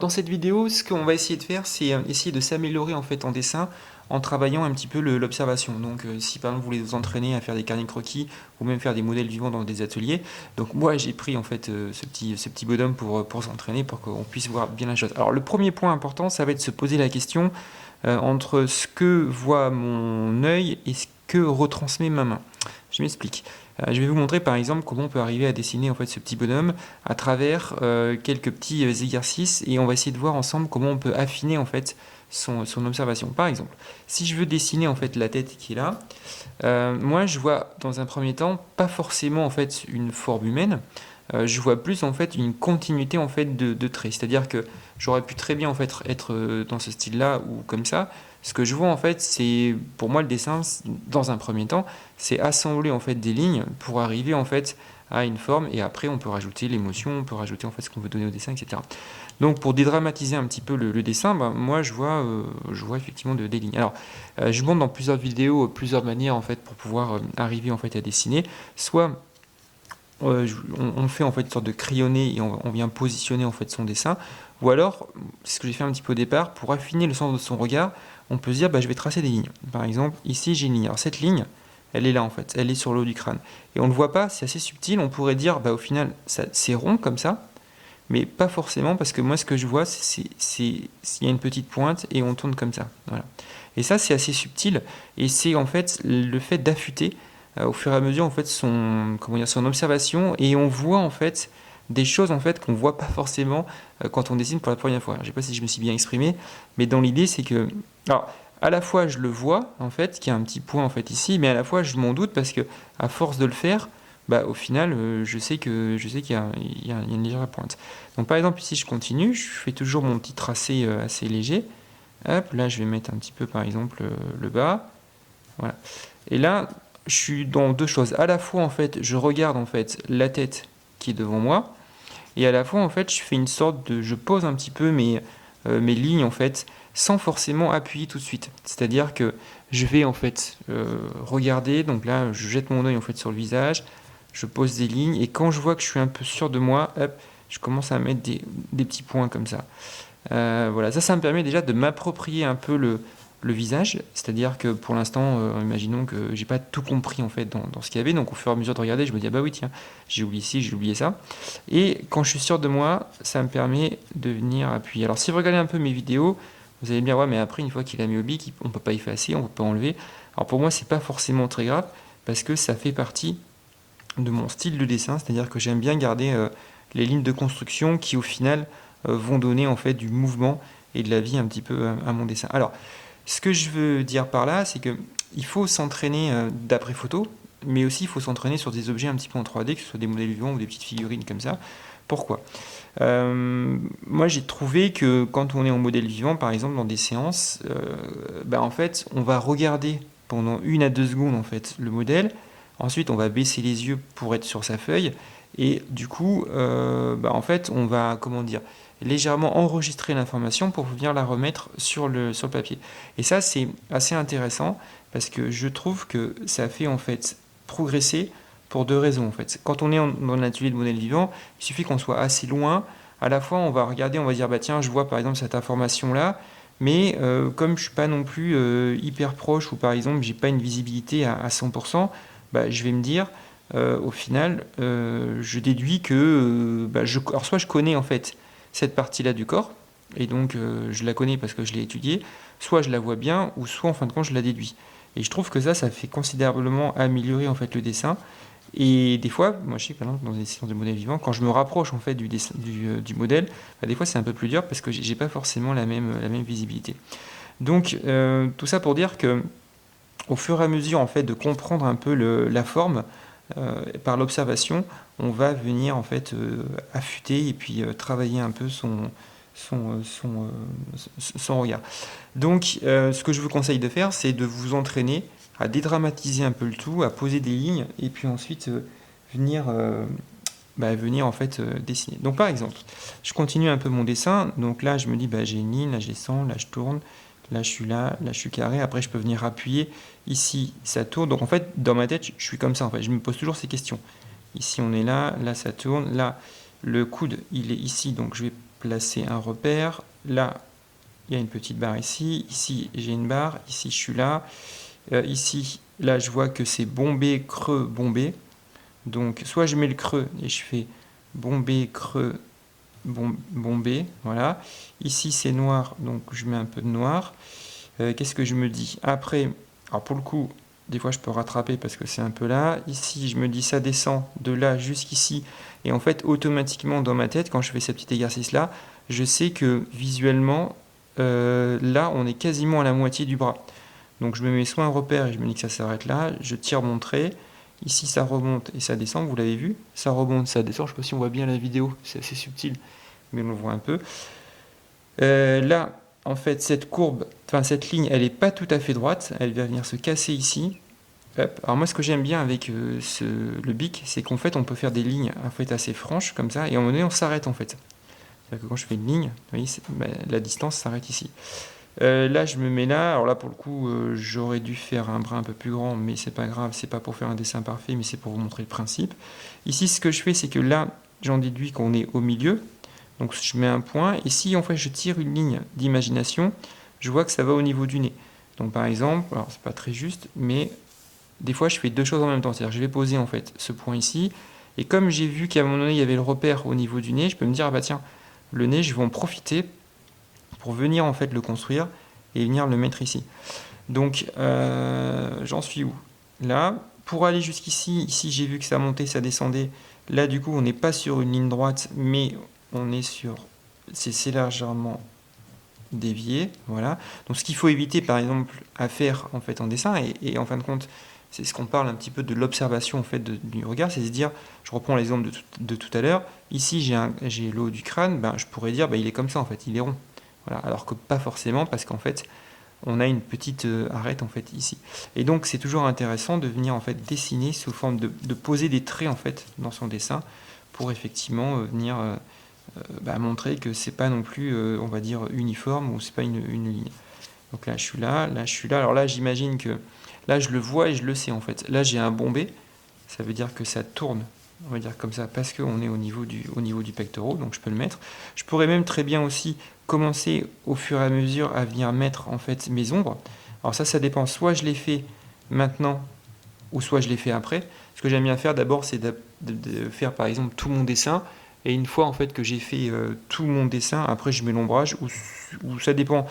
Dans cette vidéo, ce qu'on va essayer de faire, c'est essayer de s'améliorer en fait en dessin en travaillant un petit peu l'observation. Donc si par exemple vous voulez vous entraîner à faire des carnets de croquis ou même faire des modèles vivants dans des ateliers, donc moi j'ai pris en fait ce petit bonhomme pour s'entraîner, pour qu'on puisse voir bien la chose. Alors le premier point important, ça va être de se poser la question entre ce que voit mon œil et ce que retransmet ma main. Je m'explique. Je vais vous montrer par exemple comment on peut arriver à dessiner en fait ce petit bonhomme à travers quelques petits exercices et on va essayer de voir ensemble comment on peut affiner en fait son observation. Par exemple, si je veux dessiner en fait la tête qui est là, moi je vois dans un premier temps pas forcément en fait une forme humaine. Je vois plus en fait une continuité en fait de traits. C'est-à-dire que j'aurais pu très bien en fait être dans ce style-là ou comme ça. Ce que je vois en fait, c'est pour moi le dessin, dans un premier temps, c'est assembler en fait des lignes pour arriver en fait à une forme et après on peut rajouter l'émotion, on peut rajouter en fait ce qu'on veut donner au dessin, etc. Donc pour dédramatiser un petit peu le dessin, ben, moi je vois effectivement des lignes. Alors je montre dans plusieurs vidéos plusieurs manières en fait pour pouvoir arriver en fait à dessiner. Soit on fait en fait une sorte de crayonné et on vient positionner en fait son dessin. Ou alors, c'est ce que j'ai fait un petit peu au départ, pour affiner le sens de son regard, on peut se dire bah, je vais tracer des lignes. Par exemple, ici j'ai une ligne. Alors cette ligne, elle est là en fait, elle est sur le haut du crâne. Et on ne le voit pas, c'est assez subtil, on pourrait dire bah, au final c'est rond comme ça, mais pas forcément parce que moi ce que je vois, il y a une petite pointe et on tourne comme ça. Voilà. Et ça c'est assez subtil et c'est en fait le fait d'affûter au fur et à mesure en fait son observation et on voit en fait des choses en fait qu'on voit pas forcément quand on dessine pour la première fois. Je sais pas si je me suis bien exprimé, mais dans l'idée c'est que alors à la fois je le vois en fait qu'il y a un petit point en fait ici, mais à la fois je m'en doute parce que à force de le faire, bah, au final, je sais qu'il y a une légère pointe. Donc par exemple ici je continue, je fais toujours mon petit tracé assez léger. Hop, là je vais mettre un petit peu par exemple le bas. Voilà. Et là, je suis dans deux choses. À la fois en fait, je regarde en fait la tête qui est devant moi, et à la fois en fait, je fais une sorte de, je pose un petit peu mes lignes en fait, sans forcément appuyer tout de suite. C'est-à-dire que je vais en fait regarder. Donc là, je jette mon œil en fait sur le visage, je pose des lignes, et quand je vois que je suis un peu sûr de moi, hop, je commence à mettre des petits points comme ça. Voilà, ça me permet déjà de m'approprier un peu le visage, c'est-à-dire que pour l'instant, imaginons que j'ai pas tout compris en fait dans ce qu'il y avait, donc au fur et à mesure de regarder, je me dis ah bah oui tiens, j'ai oublié ci, j'ai oublié ça, et quand je suis sûr de moi, ça me permet de venir appuyer. Alors si vous regardez un peu mes vidéos, vous allez me dire ouais mais après une fois qu'il a mis au bic, on peut pas effacer, on peut pas enlever. Alors pour moi c'est pas forcément très grave parce que ça fait partie de mon style de dessin, c'est-à-dire que j'aime bien garder les lignes de construction qui au final vont donner en fait du mouvement et de la vie un petit peu à mon dessin. Alors, ce que je veux dire par là, c'est que il faut s'entraîner d'après photo, mais aussi il faut s'entraîner sur des objets un petit peu en 3D, que ce soit des modèles vivants ou des petites figurines comme ça. Pourquoi Moi j'ai trouvé que quand on est en modèle vivant, par exemple dans des séances, bah, en fait on va regarder pendant 1 à 2 secondes en fait le modèle. Ensuite, on va baisser les yeux pour être sur sa feuille. Et du coup, bah, en fait, on va, comment dire, légèrement enregistrer l'information pour venir la remettre sur le papier. Et ça, c'est assez intéressant parce que je trouve que ça fait en fait progresser pour deux raisons. En fait. Quand on est dans l'atelier de modèle vivant, il suffit qu'on soit assez loin. À la fois, on va regarder, on va dire, bah tiens, je vois par exemple cette information-là, mais comme je suis pas non plus hyper proche ou par exemple j'ai pas une visibilité à 100%, bah, je vais me dire au final je déduis que bah, alors soit je connais en fait cette partie-là du corps et donc je la connais parce que je l'ai étudiée, soit je la vois bien ou soit en fin de compte je la déduis. Et je trouve que ça fait considérablement améliorer en fait le dessin. Et des fois, moi je sais que par exemple, dans des séances de modèles vivants, quand je me rapproche en fait du modèle, bah, des fois c'est un peu plus dur parce que j'ai pas forcément la même visibilité. Donc tout ça pour dire que au fur et à mesure en fait de comprendre un peu la forme par l'observation, on va venir en fait affûter et puis travailler un peu son regard. Donc ce que je vous conseille de faire, c'est de vous entraîner à dédramatiser un peu le tout, à poser des lignes et puis ensuite venir venir en fait dessiner. Donc par exemple, je continue un peu mon dessin. Donc là, je me dis, bah, j'ai une ligne, là j'ai 100, là je tourne, là je suis là je suis carré. Après, je peux venir appuyer. Ici, ça tourne. Donc en fait, dans ma tête, je suis comme ça. En fait, je me pose toujours ces questions. Ici, on est là, là ça tourne, là le coude, il est ici. Donc je vais placer un repère. Là, il y a une petite barre ici. Ici, j'ai une barre. Ici, je suis là. Ici, là, je vois que c'est bombé, creux, bombé. Donc, soit je mets le creux et je fais bombé, creux, bombé. Voilà. Ici, c'est noir, donc je mets un peu de noir. Qu'est-ce que je me dis? Après, alors pour le coup, des fois, je peux rattraper parce que c'est un peu là. Ici, je me dis ça descend de là jusqu'ici. Et en fait, automatiquement, dans ma tête, quand je fais ce petit exercice-là, je sais que visuellement, là, on est quasiment à la moitié du bras. Donc je me mets soit un repère et je me dis que ça s'arrête là, je tire mon trait, ici ça remonte et ça descend, vous l'avez vu, ça remonte, ça descend, je ne sais pas si on voit bien la vidéo, c'est assez subtil, mais on le voit un peu. Là, en fait, cette courbe, enfin cette ligne, elle n'est pas tout à fait droite, elle va venir se casser ici. Hop. Alors moi, ce que j'aime bien avec le bic, c'est qu'en fait, on peut faire des lignes en fait, assez franches, comme ça, et à un moment donné, on s'arrête en fait. C'est-à-dire que quand je fais une ligne, vous voyez, la distance s'arrête ici. Là, je me mets là. Alors là, pour le coup, j'aurais dû faire un brin un peu plus grand, mais c'est pas grave. C'est pas pour faire un dessin parfait, mais c'est pour vous montrer le principe. Ici, ce que je fais, c'est que là, j'en déduis qu'on est au milieu. Donc, je mets un point. Et si, en fait, je tire une ligne d'imagination, je vois que ça va au niveau du nez. Donc, par exemple, alors c'est pas très juste, mais des fois, je fais deux choses en même temps. C'est-à-dire, je vais poser, en fait, ce point ici. Et comme j'ai vu qu'à un moment donné, il y avait le repère au niveau du nez, je peux me dire, ah bah tiens, le nez, je vais en profiter pour venir en fait le construire et venir le mettre ici. Donc j'en suis où? Là, pour aller jusqu'ici, ici j'ai vu que ça montait, ça descendait. Là du coup on n'est pas sur une ligne droite, mais on est sur... C'est légèrement dévié, voilà. Donc ce qu'il faut éviter par exemple à faire en fait en dessin, et en fin de compte c'est ce qu'on parle un petit peu de l'observation en fait du regard, c'est de se dire, je reprends l'exemple de tout à l'heure, ici j'ai le haut du crâne, ben, je pourrais dire il est comme ça en fait, il est rond. Voilà, alors que pas forcément parce qu'en fait on a une petite arête en fait ici. Et donc c'est toujours intéressant de venir en fait dessiner sous forme de poser des traits en fait dans son dessin pour effectivement venir montrer que c'est pas non plus on va dire uniforme ou c'est pas une ligne. Donc là je suis là, là je suis là. Alors là j'imagine que là je le vois et je le sais en fait. Là j'ai un bombé, ça veut dire que ça tourne, on va dire comme ça, parce qu'on est au niveau du pectoral, donc je peux le mettre. Je pourrais même très bien aussi commencer au fur et à mesure à venir mettre en fait mes ombres. Alors ça dépend, soit je les fais maintenant, ou soit je les fais après. Ce que j'aime bien faire d'abord, c'est de faire par exemple tout mon dessin, et une fois en fait que j'ai fait tout mon dessin, après je mets l'ombrage, ou ça dépend.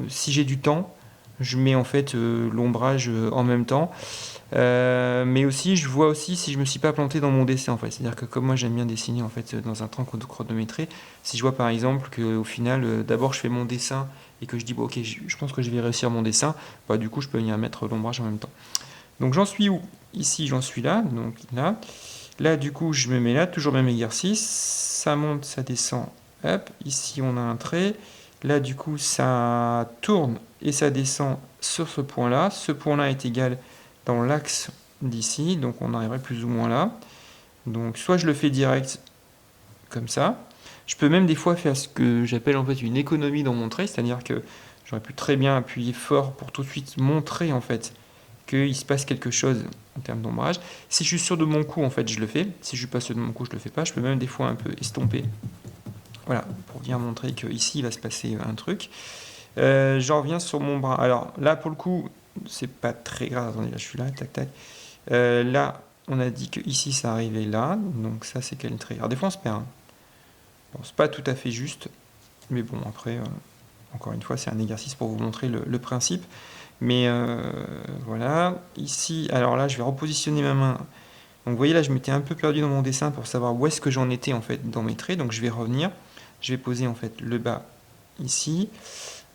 Si j'ai du temps, je mets en fait l'ombrage en même temps. Mais aussi, je vois aussi si je me suis pas planté dans mon dessin en fait. C'est-à-dire que comme moi j'aime bien dessiner en fait dans un temps chronométré, si je vois par exemple qu'au final, d'abord je fais mon dessin et que je dis bon, ok, je pense que je vais réussir mon dessin, bah, du coup je peux venir mettre l'ombrage en même temps. Donc j'en suis où? Ici j'en suis là, donc là. Là du coup je me mets là, toujours même exercice. Ça monte, ça descend, hop. Ici on a un trait. Là du coup ça tourne et ça descend sur ce point-là. Ce point-là est égal dans l'axe d'ici, donc on arriverait plus ou moins là. Donc soit je le fais direct comme ça. Je peux même des fois faire ce que j'appelle en fait une économie dans mon trait, c'est-à-dire que j'aurais pu très bien appuyer fort pour tout de suite montrer en fait qu'il se passe quelque chose en termes d'ombrage. Si je suis sûr de mon coup, en fait, je le fais. Si je suis pas sûr de mon coup, je le fais pas. Je peux même des fois un peu estomper. Voilà, pour bien montrer qu'ici, il va se passer un truc. J'en reviens sur mon bras. Alors là, pour le coup, c'est pas très grave. Attendez, là, je suis là, tac, tac. Là, on a dit que ici, ça arrivait là. Donc ça, c'est quel trait? Alors des fois, on se perd. Hein. Bon, c'est pas tout à fait juste. Mais bon, après, encore une fois, c'est un exercice pour vous montrer le principe. Mais voilà, ici, alors là, je vais repositionner ma main. Donc vous voyez là, je m'étais un peu perdu dans mon dessin pour savoir où est-ce que j'en étais en fait dans mes traits. Donc je vais revenir, je vais poser en fait le bas ici.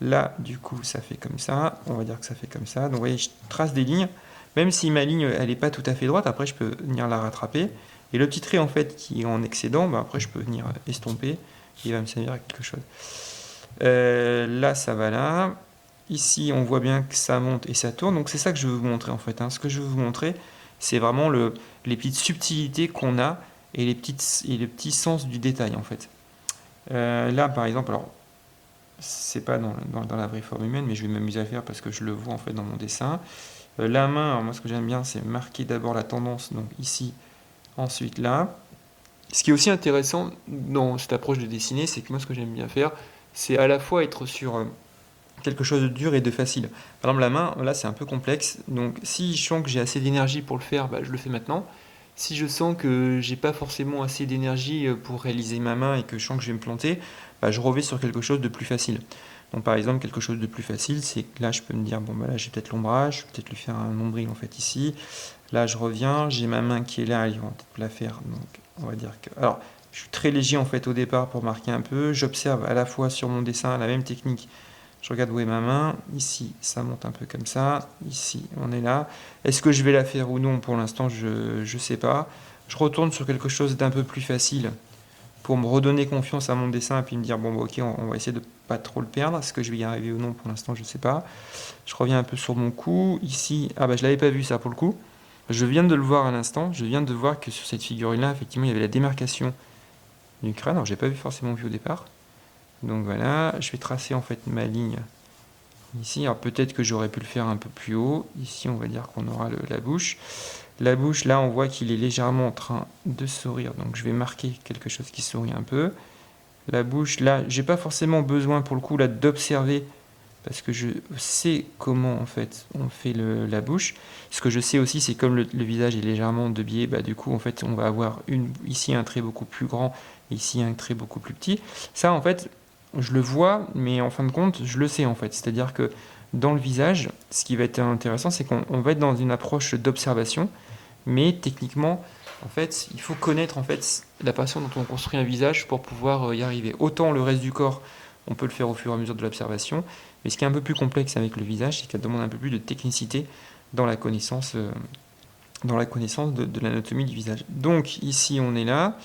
Là, du coup, ça fait comme ça. On va dire que ça fait comme ça. Donc vous voyez, je trace des lignes. Même si ma ligne, elle n'est pas tout à fait droite, après je peux venir la rattraper. Et le petit trait en fait qui est en excédent, bah, après je peux venir estomper. Et il va me servir à quelque chose. Là, ça va là. Ici, on voit bien que ça monte et ça tourne. Donc c'est ça que je veux vous montrer en fait. Hein. Ce que je veux vous montrer, c'est vraiment les petites subtilités qu'on a et les petits sens du détail en fait. Là, par exemple, alors c'est pas dans la vraie forme humaine, mais je vais m'amuser à le faire parce que je le vois en fait dans mon dessin. La main, alors moi ce que j'aime bien, c'est marquer d'abord la tendance. Donc ici, ensuite là. Ce qui est aussi intéressant dans cette approche de dessiner, c'est que moi ce que j'aime bien faire, c'est à la fois être sur quelque chose de dur et de facile. Par exemple, la main, là, c'est un peu complexe. Donc, si je sens que j'ai assez d'énergie pour le faire, bah, je le fais maintenant. Si je sens que j'ai pas forcément assez d'énergie pour réaliser ma main et que je sens que je vais me planter, bah, je reviens sur quelque chose de plus facile. Donc, par exemple, quelque chose de plus facile, c'est que là, je peux me dire, bon, bah là, j'ai peut-être l'ombrage, je vais peut-être lui faire un nombril, en fait, ici. Là, je reviens, j'ai ma main qui est là, ils vont peut-être la faire. Donc, on va dire que... Alors, je suis très léger, en fait, au départ pour marquer un peu. J'observe à la fois sur mon dessin la même technique. Je regarde où est ma main. Ici, ça monte un peu comme ça. Ici, on est là. Est-ce que je vais la faire ou non? Pour l'instant, je ne sais pas. Je retourne sur quelque chose d'un peu plus facile pour me redonner confiance à mon dessin et puis me dire, bon, bah, ok, on va essayer de pas trop le perdre. Est-ce que je vais y arriver ou non? Pour l'instant, je ne sais pas. Je reviens un peu sur mon cou. Ici, ah bah je l'avais pas vu ça pour le coup. Je viens de le voir à l'instant. Je viens de voir que sur cette figurine-là, effectivement, il y avait la démarcation du crâne. Alors, j'ai pas forcément vu au départ. Donc voilà, je vais tracer en fait ma ligne ici. Alors peut-être que j'aurais pu le faire un peu plus haut. Ici, on va dire qu'on aura la bouche. La bouche, là, on voit qu'il est légèrement en train de sourire. Donc je vais marquer quelque chose qui sourit un peu. La bouche, là, j'ai pas forcément besoin pour le coup là d'observer parce que je sais comment en fait on fait la bouche. Ce que je sais aussi, c'est comme le visage est légèrement de biais, bah, du coup en fait on va avoir ici un trait beaucoup plus grand, ici un trait beaucoup plus petit. Ça en fait je le vois, mais en fin de compte je le sais en fait. C'est-à-dire que dans le visage, ce qui va être intéressant, c'est qu'on va être dans une approche d'observation, mais techniquement en fait il faut connaître en fait la façon dont on construit un visage pour pouvoir y arriver. Autant le reste du corps, on peut le faire au fur et à mesure de l'observation. Mais ce qui est un peu plus complexe avec le visage, c'est qu'elle demande un peu plus de technicité dans la connaissance, de l'anatomie du visage. Donc ici on est là.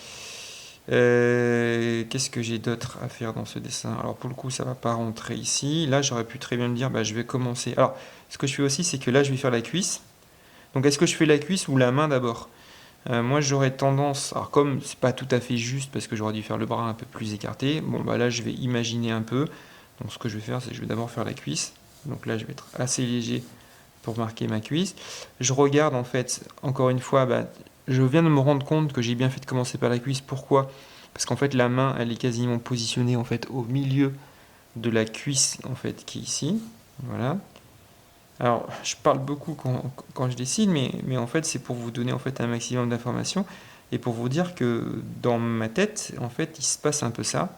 Qu'est-ce que j'ai d'autre à faire dans ce dessin? Alors pour le coup ça va pas rentrer ici. Là j'aurais pu très bien me dire bah, je vais commencer. Alors ce que je fais aussi c'est que là je vais faire la cuisse. Donc est-ce que je fais la cuisse ou la main d'abord? Moi j'aurais tendance, alors comme c'est pas tout à fait juste parce que j'aurais dû faire le bras un peu plus écarté, bon bah là je vais imaginer un peu. Donc ce que je vais faire c'est que je vais d'abord faire la cuisse. Donc là je vais être assez léger pour marquer ma cuisse. Je regarde en fait, encore une fois, bah, je viens de me rendre compte que j'ai bien fait de commencer par la cuisse. Pourquoi? Parce qu'en fait la main elle est quasiment positionnée en fait au milieu de la cuisse en fait qui est ici. Voilà. Alors, je parle beaucoup quand je dessine, mais en fait, c'est pour vous donner en fait un maximum d'informations et pour vous dire que dans ma tête, en fait, il se passe un peu ça,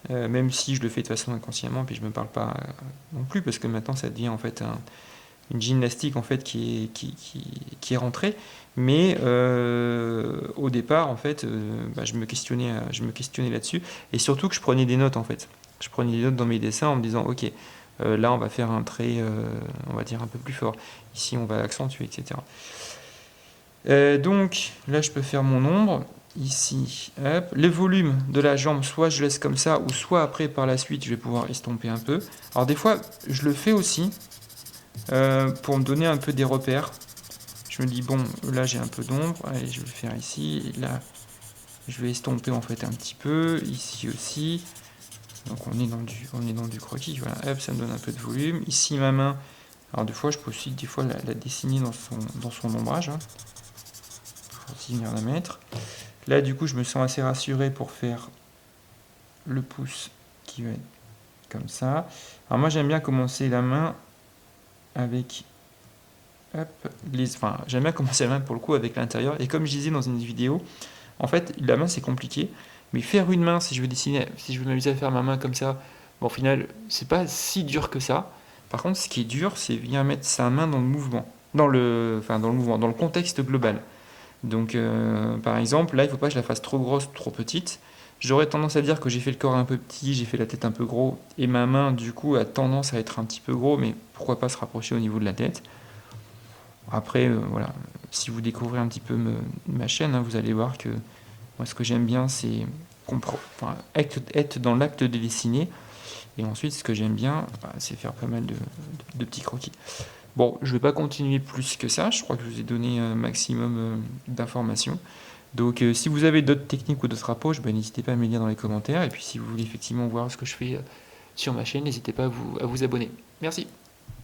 même si je le fais de façon inconsciemment, puis je me parle pas non plus, parce que maintenant, ça devient en fait une gymnastique en fait qui est rentrée. Mais au départ, en fait, bah, je me questionnais là-dessus, et surtout que je prenais des notes en fait. Je prenais des notes dans mes dessins en me disant, ok. Là, on va faire un trait, on va dire, un peu plus fort. Ici, on va accentuer, etc. Donc, là, je peux faire mon ombre. Ici, hop. Le volume de la jambe, soit je laisse comme ça, ou soit après, par la suite, je vais pouvoir estomper un peu. Alors, des fois, je le fais aussi pour me donner un peu des repères. Je me dis, bon, là, j'ai un peu d'ombre. Allez, je vais le faire ici. Et là, je vais estomper, en fait, un petit peu. Ici aussi. Donc on est dans du croquis, voilà, hop, ça me donne un peu de volume. Ici ma main, alors des fois je peux aussi des fois la dessiner dans son ombrage, hein, pour aussi venir la mettre. Là du coup je me sens assez rassuré pour faire le pouce qui va être comme ça. Alors moi j'aime bien commencer la main avec, hop, enfin j'aime bien commencer la main pour le coup avec l'intérieur. Et comme je disais dans une vidéo, en fait la main c'est compliqué. Mais faire une main, si je veux dessiner, si je veux m'amuser à faire ma main comme ça, bon, au final, c'est pas si dur que ça. Par contre, ce qui est dur, c'est venir mettre sa main dans le mouvement, dans le mouvement, dans le contexte global. Donc, par exemple, là, il ne faut pas que je la fasse trop grosse, trop petite. J'aurais tendance à dire que j'ai fait le corps un peu petit, j'ai fait la tête un peu gros, et ma main, du coup, a tendance à être un petit peu gros, mais pourquoi pas se rapprocher au niveau de la tête. Après, voilà, si vous découvrez un petit peu ma chaîne, hein, vous allez voir que moi, ce que j'aime bien, c'est être dans l'acte de dessiner. Et ensuite, ce que j'aime bien, bah, c'est faire pas mal de petits croquis. Bon, je ne vais pas continuer plus que ça. Je crois que je vous ai donné un maximum d'informations. Donc, si vous avez d'autres techniques ou d'autres approches, bah, n'hésitez pas à me les dire dans les commentaires. Et puis, si vous voulez effectivement voir ce que je fais sur ma chaîne, n'hésitez pas à vous abonner. Merci.